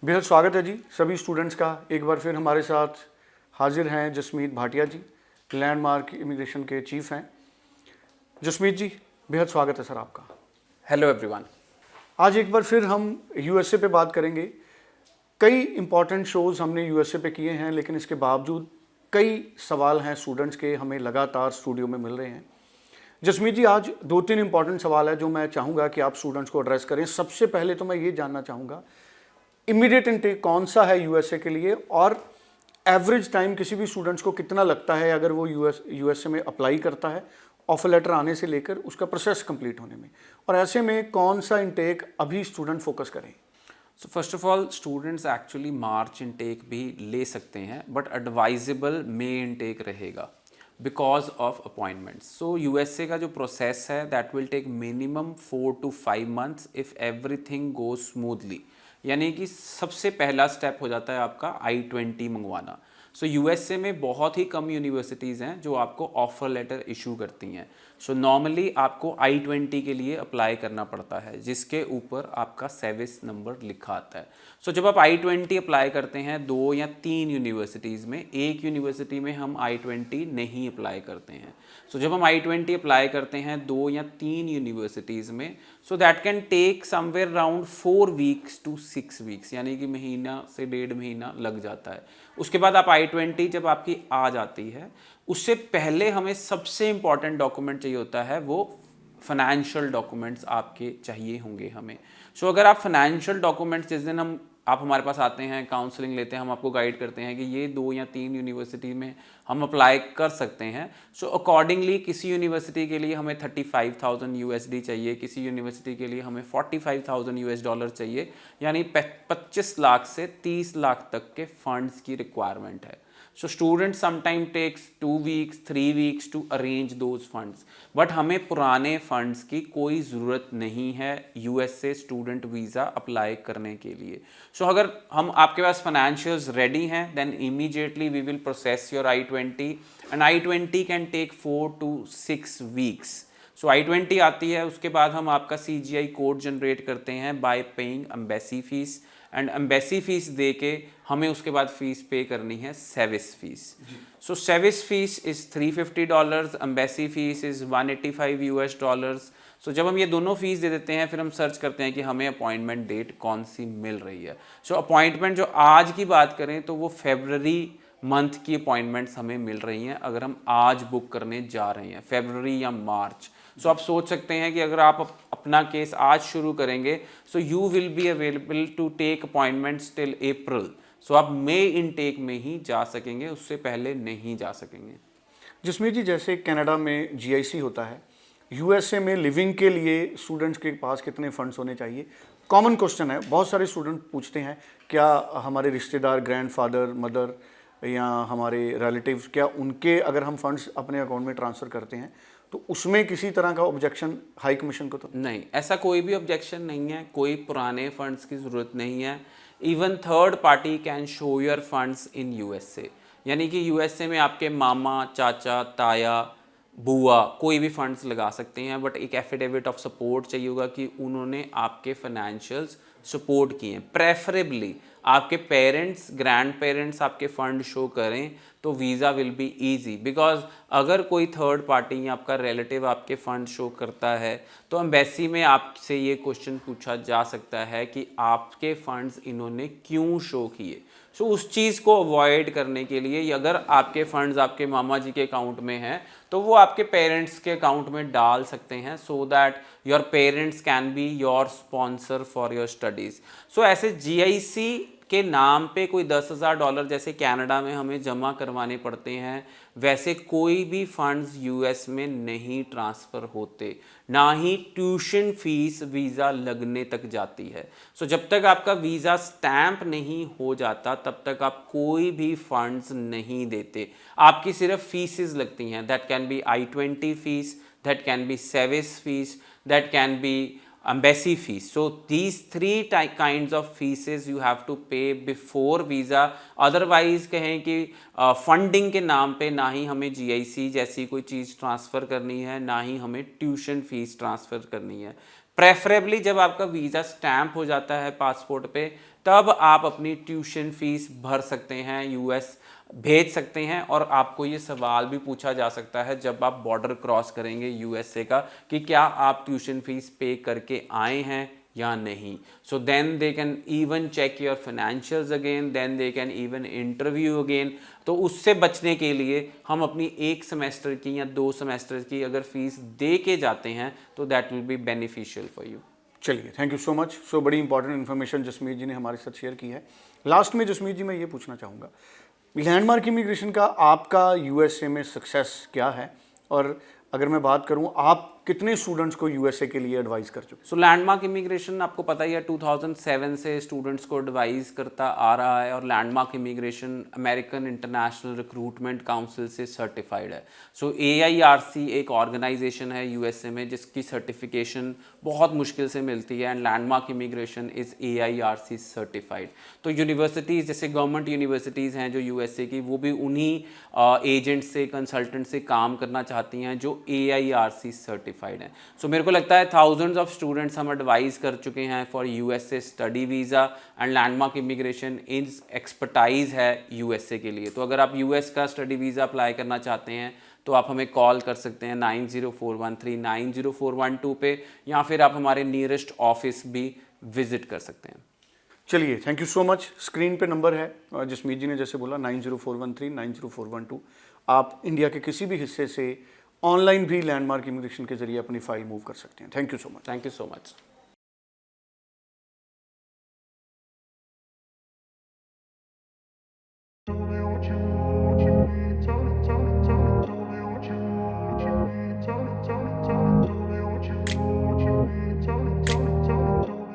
बेहद स्वागत है जी सभी स्टूडेंट्स का। एक बार फिर हमारे साथ हाजिर हैं जसमीत भाटिया जी, लैंडमार्क इमिग्रेशन के चीफ हैं। जसमीत जी, बेहद स्वागत है सर आपका। Hello everyone. आज एक बार फिर हम यूएसए पे बात करेंगे। कई इंपॉर्टेंट शोज़ हमने यूएसए पे किए हैं, लेकिन इसके बावजूद कई सवाल हैं स्टूडेंट्स के, हमें लगातार स्टूडियो में मिल रहे हैं। जसमीत जी, आज 2-3 इंपॉर्टेंट सवाल है जो मैं चाहूँगा कि आप स्टूडेंट्स को एड्रेस करें। सबसे पहले तो मैं ये जानना चाहूँगा, इमीडिएट इनटेक कौन सा है यूएसए के लिए, और एवरेज टाइम किसी भी स्टूडेंट्स को कितना लगता है अगर वो यूएसए में अप्लाई करता है, ऑफर लेटर आने से लेकर उसका प्रोसेस कंप्लीट होने में, और ऐसे में कौन सा इनटेक अभी स्टूडेंट फोकस करें? So first of all, students actually March intake भी ले सकते हैं, बट एडवाइजेबल मे इनटेक रहेगा because of appointments. So USA का जो प्रोसेस है that will take minimum 4 to 5 months if everything goes smoothly. यानी कि सबसे पहला स्टेप हो जाता है आपका I-20 मंगवाना। सो यूएसए में बहुत ही कम यूनिवर्सिटीज़ हैं जो आपको ऑफर लेटर इशू करती हैं। सो नॉर्मली आपको I-20 के लिए अप्लाई करना पड़ता है, जिसके ऊपर आपका सर्विस नंबर लिखा आता है। सो जब आप I-20 अप्लाई करते हैं 2 या 3 यूनिवर्सिटीज़ में, एक यूनिवर्सिटी में हम I-20 नहीं अप्लाई करते हैं। सो जब हम I-20 अप्लाई करते हैं 2 या 3 यूनिवर्सिटीज़ में, so that can take somewhere around 4 weeks to 6 weeks, यानी कि महीना से 1.5 महीना लग जाता है। उसके बाद आप I-20 जब आपकी आ जाती है, उससे पहले हमें सबसे इम्पॉर्टेंट डॉक्यूमेंट चाहिए होता है, वो फाइनेंशियल डॉक्यूमेंट्स आपके चाहिए होंगे हमें। सो अगर आप फाइनेंशियल डॉक्यूमेंट्स, जिस दिन आप हमारे पास आते हैं, काउंसलिंग लेते हैं, हम आपको गाइड करते हैं कि ये 2 या 3 यूनिवर्सिटी में हम अप्लाई कर सकते हैं। सो अकॉर्डिंगली किसी यूनिवर्सिटी के लिए हमें $35,000 चाहिए, किसी यूनिवर्सिटी के लिए हमें $45,000 चाहिए, यानी 25 लाख से 30 लाख तक के फंड्स की रिक्वायरमेंट है। So students sometimes takes 2 weeks, 3 weeks to arrange those funds. But हमें पुराने फंड्स की कोई ज़रूरत नहीं है यूएसए स्टूडेंट वीज़ा अप्लाई करने के लिए। सो अगर हम आपके पास फाइनेंशियल्स रेडी हैं, then immediately we will process your I-20 and I-20 can take 4 to 6 weeks. So I-20 आती है, उसके बाद हम आपका CGI कोड जनरेट करते हैं by paying embassy fees, and embassy fees दे के हमें उसके बाद फीस पे करनी है service fees. So service fees is $350, embassy fees is $185। So जब हम ये दोनों फीस दे देते हैं, फिर हम सर्च करते हैं कि हमें अपॉइंटमेंट डेट कौन सी मिल रही है। सो अपॉइंटमेंट जो आज की बात करें तो वो फरवरी मंथ की अपॉइंटमेंट्स हमें मिल रही हैं अगर हम आज बुक करने जा रहे हैं, फरवरी या मार्च। सो आप सोच सकते हैं कि अगर आप अपना केस आज शुरू करेंगे, so you will be available to take appointments till April. So आप मई इनटेक में ही जा सकेंगे, उससे पहले नहीं जा सकेंगे। जिसमें जी, जैसे कनाडा में GIC होता है, यूएसए में लिविंग के लिए स्टूडेंट्स के पास कितने फंड्स होने चाहिए? कॉमन क्वेश्चन है, बहुत सारे स्टूडेंट पूछते हैं, क्या हमारे रिश्तेदार, ग्रैंडफादर, मदर या हमारे रिलेटिव्स, क्या उनके अगर हम फंड्स अपने अकाउंट में ट्रांसफ़र करते हैं तो उसमें किसी तरह का ऑब्जेक्शन हाई कमीशन को? तो नहीं, ऐसा कोई भी ऑब्जेक्शन नहीं है, कोई पुराने फंड्स की ज़रूरत नहीं है। Even third party can show your funds in USA, यानी कि यूएसए में आपके मामा, चाचा, ताया, बुआ कोई भी फंड्स लगा सकते हैं, बट एक एफिडेविट ऑफ सपोर्ट चाहिए होगा कि उन्होंने आपके फाइनेंशियल्स सपोर्ट किए हैं। प्रेफरेबली आपके पेरेंट्स, ग्रैंड पेरेंट्स आपके फंड शो करें तो visa will be easy, because अगर कोई थर्ड पार्टी या आपका रिलेटिव आपके फंड शो करता है तो एम्बेसी में आपसे ये क्वेश्चन पूछा जा सकता है कि आपके फंड्स इन्होंने क्यों शो किए। सो उस चीज़ को अवॉइड करने के लिए, अगर आपके फंड्स आपके मामा जी के अकाउंट में हैं तो वो आपके पेरेंट्स के अकाउंट में डाल सकते हैं, so that your parents can be your sponsor for your studies. So ऐसे GIC के नाम पे कोई $10,000 जैसे कनाडा में हमें जमा करवाने पड़ते हैं, वैसे कोई भी फंड्स यूएस में नहीं ट्रांसफ़र होते, ना ही ट्यूशन फीस वीज़ा लगने तक जाती है। सो जब तक आपका वीज़ा स्टैंप नहीं हो जाता तब तक आप कोई भी फंड्स नहीं देते, आपकी सिर्फ फीसेस लगती हैं। That can be I-20 fees, that can be service fees, that can be embassy fees. So these three kinds of fees you have to pay before visa. Otherwise कहें कि फंडिंग के नाम पे ना ही हमें GIC जैसी कोई चीज़ ट्रांसफ़र करनी है, ना ही हमें ट्यूशन फीस ट्रांसफ़र करनी है. प्रेफरेबली जब आपका वीज़ा स्टैम्प हो जाता है पासपोर्ट पे, तब आप अपनी ट्यूशन फीस भर सकते हैं, यूएस भेज सकते हैं. और आपको ये सवाल भी पूछा जा सकता है जब आप बॉर्डर क्रॉस करेंगे यूएसए का कि क्या आप ट्यूशन फीस पे करके आए हैं या नहीं. So then they can even check your financials again, then they can even interview again. तो उससे बचने के लिए हम अपनी 1 सेमेस्टर की या 2 सेमेस्टर की अगर फीस दे के जाते हैं तो that will be beneficial for you. चलिए, थैंक यू सो मच. सो बड़ी इंपॉर्टेंट इन्फॉर्मेशन जसमीत जी ने हमारे साथ शेयर की है. लास्ट में जसमीत जी मैं ये पूछना चाहूँगा, लैंडमार्क इमिग्रेशन का आपका यूएसए में सक्सेस क्या है, और अगर मैं बात करूँ आप कितने स्टूडेंट्स को यूएसए के लिए एडवाइस कर चुके? सो लैंडमार्क इमिग्रेशन आपको पता ही है 2007 से स्टूडेंट्स को एडवाइस करता आ रहा है, और landmark immigration American international recruitment council से सर्टिफाइड है. सो AIRC एक ऑर्गेनाइजेशन है यूएसए में जिसकी सर्टिफिकेशन बहुत मुश्किल से मिलती है, and landmark immigration is AIRC certified. तो यूनिवर्सिटीज़ जैसे गवर्नमेंट यूनिवर्सिटीज़ हैं जो यूएसए की, वो भी उन्हीं एजेंट से, कंसल्टेंट से काम करना चाहती हैं जो AIRC सर्टिफाइड है. सो मेरे को लगता है थाउजेंड्स ऑफ स्टूडेंट्स हम एडवाइस कर चुके हैं for USA study visa, and landmark immigration is expertise है यूएसए के लिए. तो अगर आप यूएस का स्टडी वीज़ा अप्लाई करना चाहते हैं तो आप हमें कॉल कर सकते हैं 9041390412 पे, या फिर आप हमारे नियरेस्ट ऑफिस भी विजिट कर सकते हैं. चलिए, thank you so much. Screen पे नंबर है, जसमीत जी ने जैसे बोला 9041390412. आप इंडिया के किसी भी हिस्से से ऑनलाइन भी लैंडमार्क इमिग्रेशन के जरिए अपनी फाइल मूव कर सकते हैं. Thank you so much. Thank you so much.